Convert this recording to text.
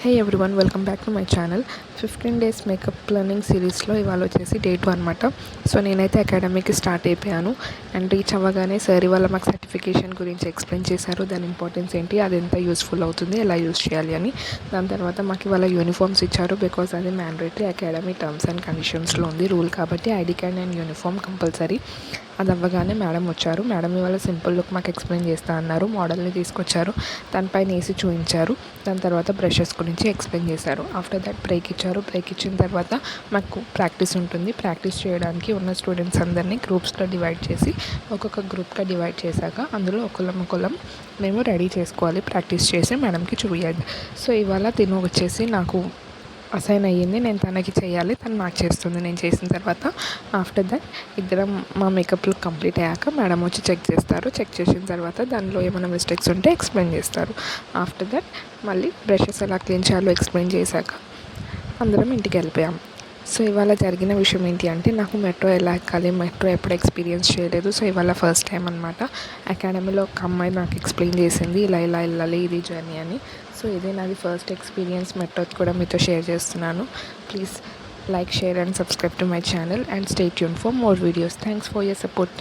Hey everyone, welcome back to my channel. 15 days makeup learning సిరీస్లో ఇవాళ వచ్చేసి day 2 అనమాట. సో నేనైతే అకాడమీకి స్టార్ట్ అయిపోయాను. అండ్ రీచ్ అవ్వగానే సార్ ఇవాళ మాకు సర్టిఫికేషన్ గురించి ఎక్స్ప్లెయిన్ చేశారు. దాని ఇంపార్టెన్స్ ఏంటి, అది ఎంత యూస్ఫుల్ అవుతుంది, ఎలా యూస్ చేయాలి అని. దాని తర్వాత మాకు ఇవాళ యూనిఫామ్స్ ఇచ్చారు. బికాజ్ అది మ్యాండేటరీ అకాడమీ టర్మ్స్ అండ్ కండిషన్స్లో ఉంది రూల్ కాబట్టి ID card and uniform compulsory. అది అవ్వగానే మేడం వచ్చారు. మేడం ఇవాళ సింపుల్ లుక్ మాకు ఎక్స్ప్లెయిన్ చేస్తా అన్నారు. మోడల్ని తీసుకొచ్చారు, దానిపైన వేసి చూపించారు. దాని తర్వాత బ్రషెస్ గురించి ఎక్స్ప్లెయిన్ చేశారు. ఆఫ్టర్ దట్ బ్రేక్ ఇచ్చారు. బ్రేక్ ఇచ్చిన తర్వాత మాకు ప్రాక్టీస్ ఉంటుంది. ప్రాక్టీస్ చేయడానికి ఉన్న స్టూడెంట్స్ అందరినీ గ్రూప్స్లో డివైడ్ చేసి ఒక్కొక్క గ్రూప్గా డివైడ్ చేశాక అందులో ఒకళ్ళం మేము రెడీ చేసుకోవాలి. ప్రాక్టీస్ చేసి మేడంకి చూపించాలి. సో ఇవాళ తిను వచ్చేసి నాకు అసైన్ అయ్యింది. నేను తనకి చేయాలి, తను నాకు చేస్తుంది. నేను చేసిన తర్వాత ఆఫ్టర్ దట్ ఇద్దరం మా మేకప్ లుక్ కంప్లీట్ అయ్యాక మేడం వచ్చి చెక్ చేస్తారు. చెక్ చేసిన తర్వాత దానిలో ఏమైనా మిస్టేక్స్ ఉంటే ఎక్స్ప్లెయిన్ చేస్తారు. ఆఫ్టర్ దట్ మళ్ళీ బ్రషెస్ ఎలా క్లీన్ చేయాలో ఎక్స్ప్లెయిన్ చేశాక అందరం ఇంటికి వెళ్ళిపోయాం. సో ఇవాళ జరిగిన విషయం ఏంటి అంటే, నాకు మెట్రో ఎలా ఎక్కాలి, మెట్రో ఎప్పుడు ఎక్స్పీరియన్స్ చేయలేదు. సో ఇవాళ ఫస్ట్ టైం అనమాట. అకాడమీలో ఒక అమ్మాయి నాకు ఎక్స్ప్లెయిన్ చేసింది, ఇలా వెళ్ళాలి, ఇది జర్నీ అని. సో ఇదే నాది ఫస్ట్ ఎక్స్పీరియన్స్. మెట్రో కూడా మీతో షేర్ చేస్తున్నాను. Please like, share and subscribe to my channel and stay tune for more videos. Thanks for your support.